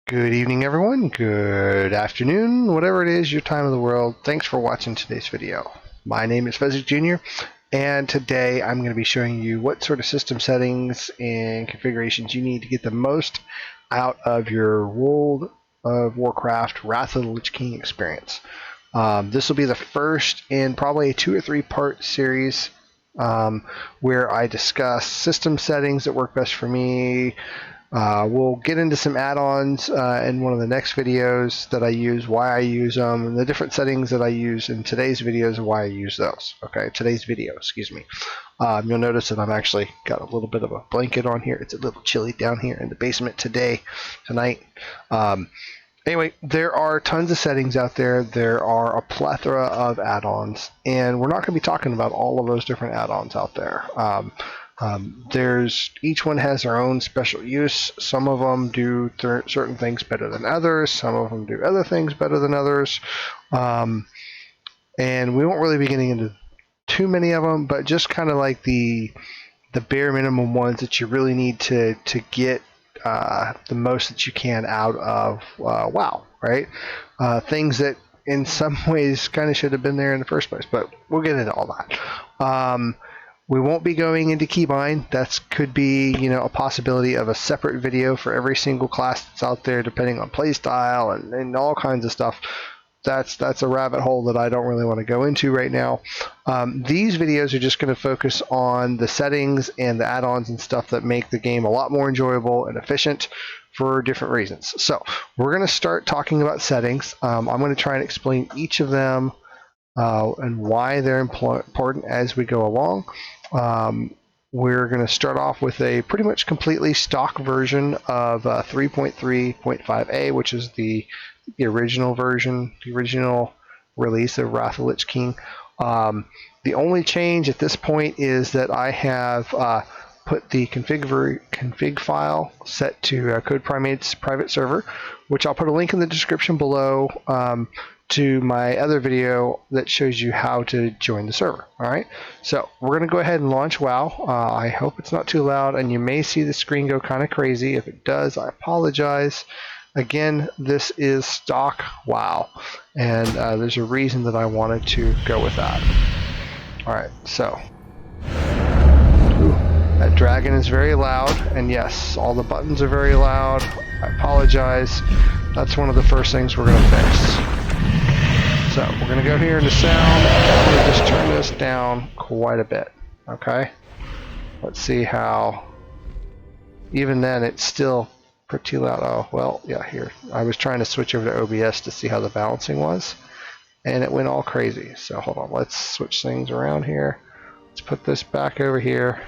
Good evening, everyone. Good afternoon, whatever it is, your time of the world. Thanks for watching today's video. My name is Fezzik Jr., and today I'm going to be showing you what sort of system settings and configurations you need to get the most out of your World of Warcraft Wrath of the Lich King experience. This will be the first in probably a 2 or 3 part series where I discuss system settings that work best for me. We'll get into some add-ons in one of the next videos that I use, why I use them, and the different settings that I use in today's videos and why I use those. Okay, today's video, excuse me. You'll notice that I've actually got a little bit of a blanket on here. It's a little chilly down here in the basement tonight. Anyway, there are tons of settings out there. There are a plethora of add-ons, and we're not going to be talking about all of those different add-ons out there. Each one has their own special use. Some of them do certain things better than others. Some of them do other things better than others. And we won't really be getting into too many of them, but just kind of like the bare minimum ones that you really need to get the most that you can out of WoW, right? Things that in some ways kind of should have been there in the first place, but we'll get into all that. We won't be going into keybind. That could be, a possibility of a separate video for every single class that's out there, depending on playstyle and all kinds of stuff. That's a rabbit hole that I don't really want to go into right now. These videos are just going to focus on the settings and the add-ons and stuff that make the game a lot more enjoyable and efficient for different reasons. So we're going to start talking about settings. I'm going to try and explain each of them and why they're important as we go along. We're going to start off with a pretty much completely stock version of 3.3.5a, which is the original version, the original release of Wrath of Lich King. The only change at this point is that I have put the config file set to CodePrimate's private server, which I'll put a link in the description below to my other video that shows you how to join the server. Alright, so we're going to go ahead and launch WoW. I hope it's not too loud, and you may see the screen go kind of crazy. If it does, I apologize. Again, this is stock WoW, and there's a reason that I wanted to go with that. Alright, so that dragon is very loud, and yes, all the buttons are very loud. I apologize. That's one of the first things we're going to fix. So we're going to go here into sound. I'm going to just turn this down quite a bit. Okay? Let's see how. Even then, it's still pretty loud. Oh, well, yeah, here. I was trying to switch over to OBS to see how the balancing was, and it went all crazy. So hold on. Let's switch things around here. Let's put this back over here.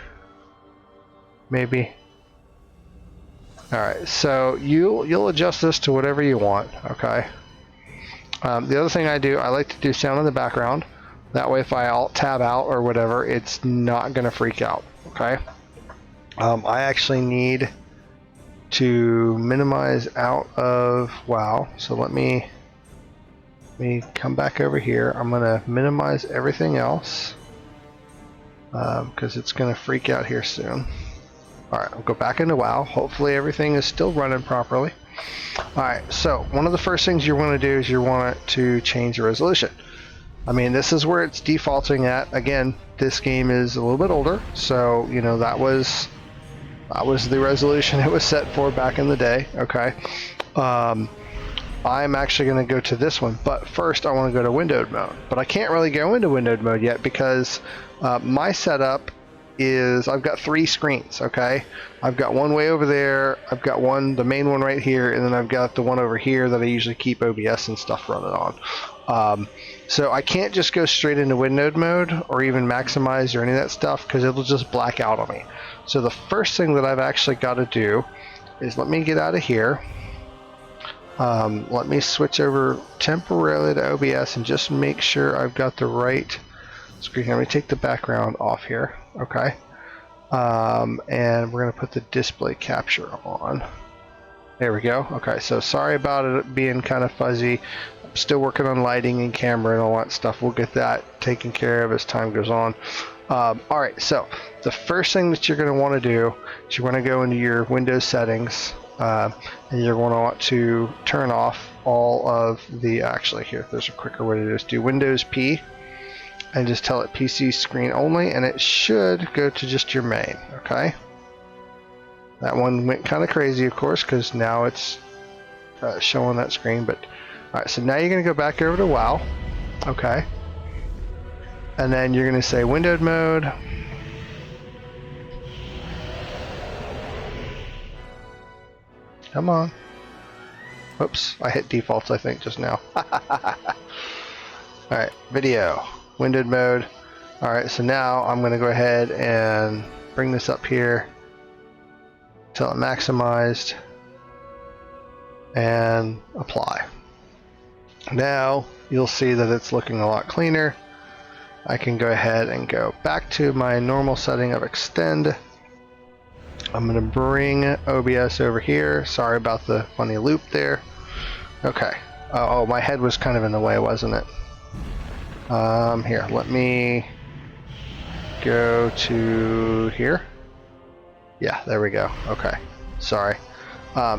Maybe. Alright, so you'll adjust this to whatever you want. Okay? The other thing I like to do sound in the background. That way if I alt-tab out or whatever, it's not going to freak out. Okay? I actually need to minimize out of WoW. So let me come back over here. I'm going to minimize everything else because it's going to freak out here soon. Alright, I'll go back into WoW. Hopefully everything is still running properly. Alright, so one of the first things you want to do is you want to change the resolution. I mean, this is where it's defaulting at. Again, this game is a little bit older, so that was the resolution it was set for back in the day. Okay, I'm actually going to go to this one, but first I want to go to windowed mode. But I can't really go into windowed mode yet because my setup is I've got 3 screens. Okay, I've got one way over there, I've got the main one right here, and then I've got the one over here that I usually keep OBS and stuff running on. So I can't just go straight into windowed mode or even maximize or any of that stuff because it'll just black out on me. So the first thing that I've actually got to do is let me get out of here. Let me switch over temporarily to OBS and just make sure I've got the right screen. Let me take the background off here. Okay, and we're going to put the display capture on. There we go. Okay, so sorry about it being kind of fuzzy. I'm still working on lighting and camera and all that stuff. We'll get that taken care of as time goes on. Alright, so the first thing that you're going to want to do is you want to go into your Windows settings And you're going to want to turn off all of the, actually here, there's a quicker way to do this. Do Windows P and just tell it PC screen only, and it should go to just your main, okay? That one went kind of crazy, of course, because now it's showing that screen, but alright, so now you're going to go back over to WoW, okay? And then you're going to say windowed mode. Come on. Oops, I hit defaults, I think, just now. Alright, video, windowed mode. Alright, so now I'm going to go ahead and bring this up here until it maximized and apply. Now you'll see that it's looking a lot cleaner. I can go ahead and go back to my normal setting of extend. I'm going to bring OBS over here. Sorry about the funny loop there. Okay. Oh, my head was kind of in the way, wasn't it? Here, let me go to here. Yeah, there we go. Okay. Sorry.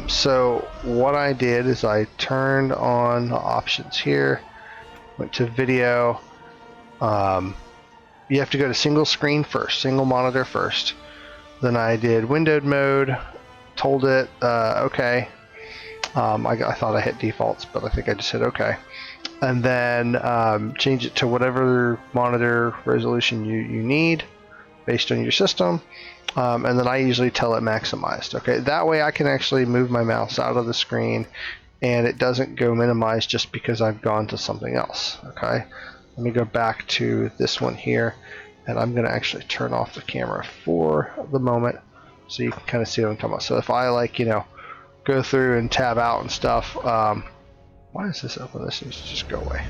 So what I did is I turned on the options here, went to video. You have to go to single screen first, single monitor first. Then I did windowed mode, told it okay. I thought I hit defaults, but I think I just hit okay. And then change it to whatever monitor resolution you need based on your system. And then I usually tell it maximized. Okay, that way I can actually move my mouse out of the screen and it doesn't go minimized just because I've gone to something else. Okay, let me go back to this one here, and I'm going to actually turn off the camera for the moment so you can kind of see what I'm talking about. So if I, like, you know, go through and tab out and stuff, why is this open? This needs to just go away.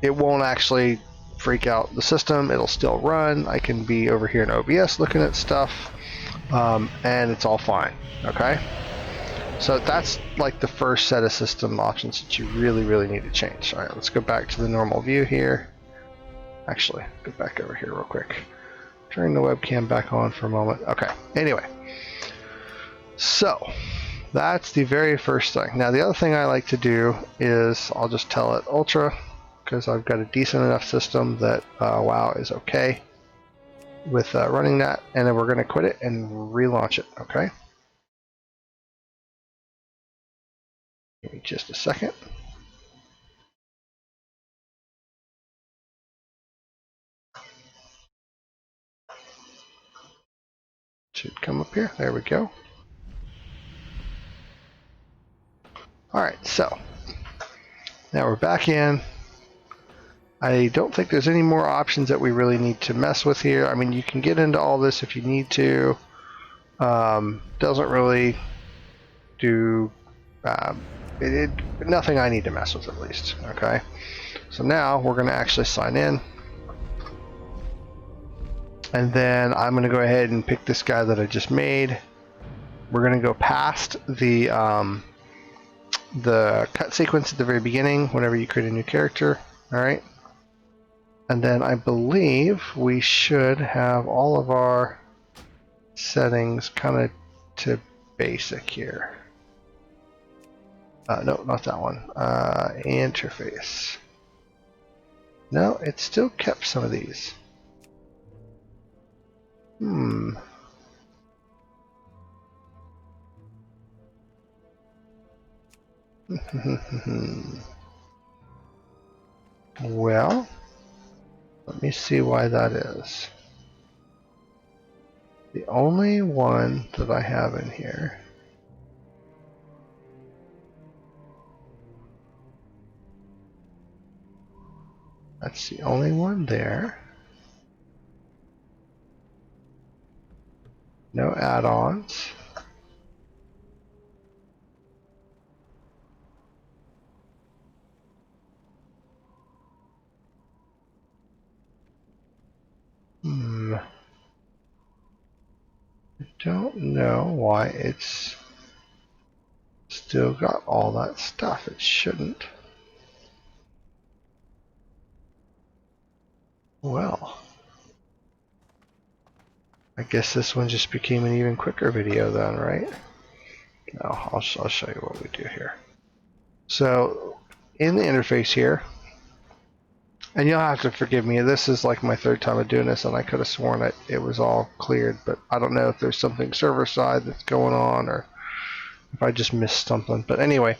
It won't actually freak out the system. It'll still run. I can be over here in OBS looking at stuff, and it's all fine. Okay, so that's like the first set of system options that you really need to change. All right, let's go back to the normal view here. Actually, go back over here real quick. Turn the webcam back on for a moment. Okay, anyway, so that's the very first thing. Now the other thing I like to do is I'll just tell it ultra, because I've got a decent enough system that WoW is okay with running that, and then we're going to quit it and relaunch it. Okay, give me just a second. Should come up here. There we go. Alright, so now we're back in. I don't think there's any more options that we really need to mess with here. I mean, you can get into all this if you need to. Doesn't really do nothing I need to mess with, at least. Okay, so now we're going to actually sign in. And then I'm going to go ahead and pick this guy that I just made. We're going to go past the cut sequence at the very beginning whenever you create a new character. Alright. And then I believe we should have all of our settings kind of to basic here. No, not that one. Interface. No, it still kept some of these. Well, let me see why that is. The only one that I have in here that's the only one there. No add-ons. I don't know why it's still got all that stuff. It shouldn't. Well, I guess this one just became an even quicker video then, right? No, I'll show you what we do here. So in the interface here, and you'll have to forgive me, this is like my third time of doing this, and I could have sworn it was all cleared, but I don't know if there's something server side that's going on or if I just missed something. But anyway,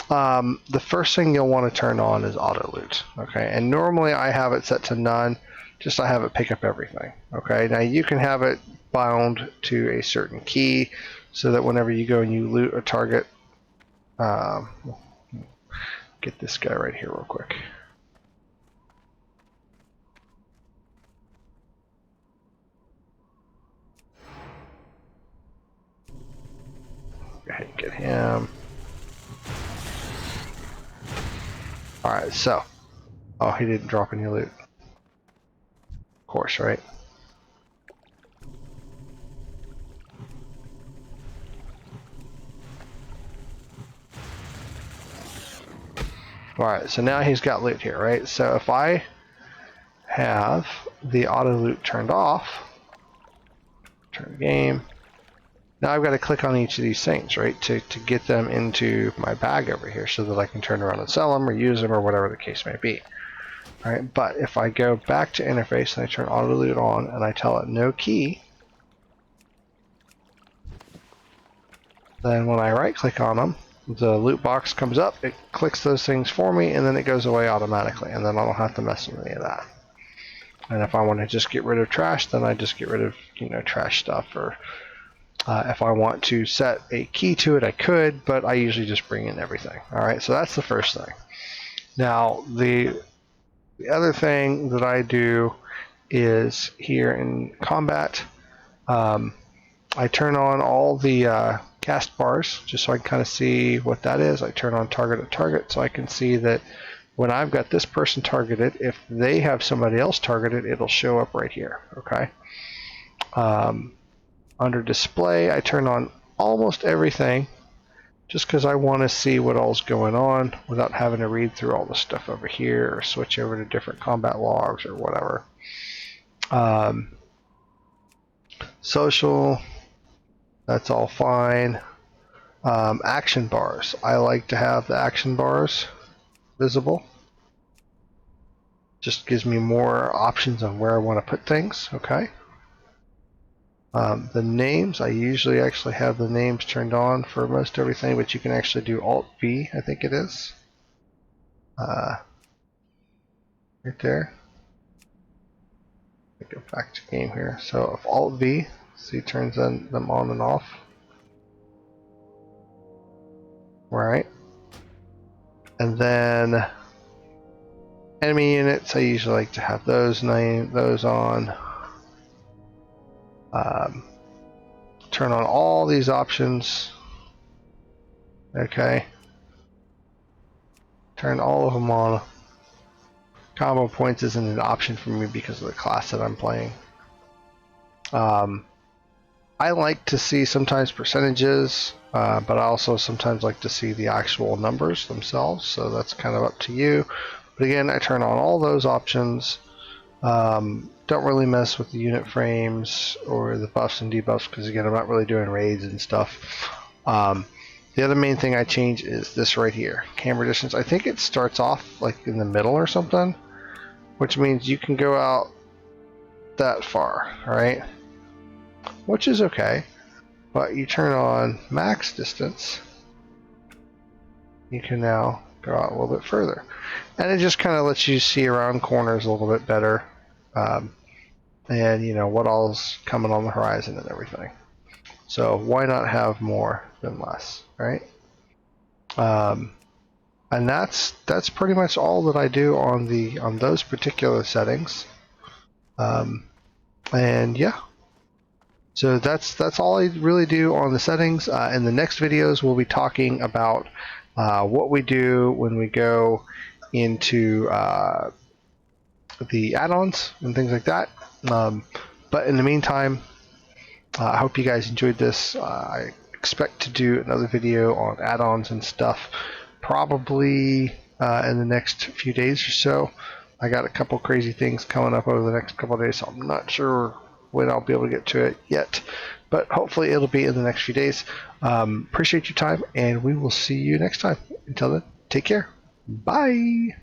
the first thing you'll want to turn on is auto loot. Okay, and normally I have it set to none, just I have it pick up everything. Okay, now you can have it bound to a certain key so that whenever you go and you loot a target, get this guy right here real quick. Go ahead and get him. Alright, so. Oh, he didn't drop any loot. Of course, right? Alright, so now he's got loot here, right? So if I have the auto loot turned off, turn game, now I've got to click on each of these things, right, to get them into my bag over here so that I can turn around and sell them or use them or whatever the case may be. Alright, but if I go back to interface and I turn auto loot on and I tell it no key, then when I right click on them, the loot box comes up, it clicks those things for me, and then it goes away automatically, and then I don't have to mess with any of that. And if I want to just get rid of trash, then I just get rid of, you know, trash stuff. Or if I want to set a key to it, I could, but I usually just bring in everything. Alright, so that's the first thing. Now, the other thing that I do is here in combat, I turn on all the cast bars just so I can kind of see what that is. I turn on target at target so I can see that when I've got this person targeted, if they have somebody else targeted, it'll show up right here. Okay. Under display, I turn on almost everything just because I want to see what all's going on without having to read through all the stuff over here or switch over to different combat logs or whatever. Social, that's all fine. Action bars. I like to have the action bars visible. Just gives me more options on where I want to put things. Okay. The names, I usually actually have the names turned on for most everything, but you can actually do Alt-V, I think it is. Right there. Go back to game here. So if Alt-V, see, turns them on and off. Right. And then enemy units, I usually like to have those on. Turn on all these options. Okay. Turn all of them on. Combo points isn't an option for me because of the class that I'm playing. I like to see sometimes percentages, but I also sometimes like to see the actual numbers themselves, so that's kind of up to you. But again, I turn on all those options. Don't really mess with the unit frames or the buffs and debuffs because again, I'm not really doing raids and stuff. The other main thing I change is this right here, camera distance. I think it starts off like in the middle or something, which means you can go out that far, right? Which is okay, but you turn on max distance, you can now go out a little bit further, and it just kind of lets you see around corners a little bit better, and you know what all's coming on the horizon and everything. So why not have more than less, right? And that's pretty much all that I do on those particular settings. And yeah. So that's all I really do on the settings. In the next videos, we'll be talking about what we do when we go into the add-ons and things like that. But in the meantime, I hope you guys enjoyed this. I expect to do another video on add-ons and stuff probably in the next few days or so. I got a couple crazy things coming up over the next couple of days, so I'm not sure when I'll be able to get to it yet, but hopefully it'll be in the next few days. Appreciate your time, and we will see you next time. Until then, take care. Bye.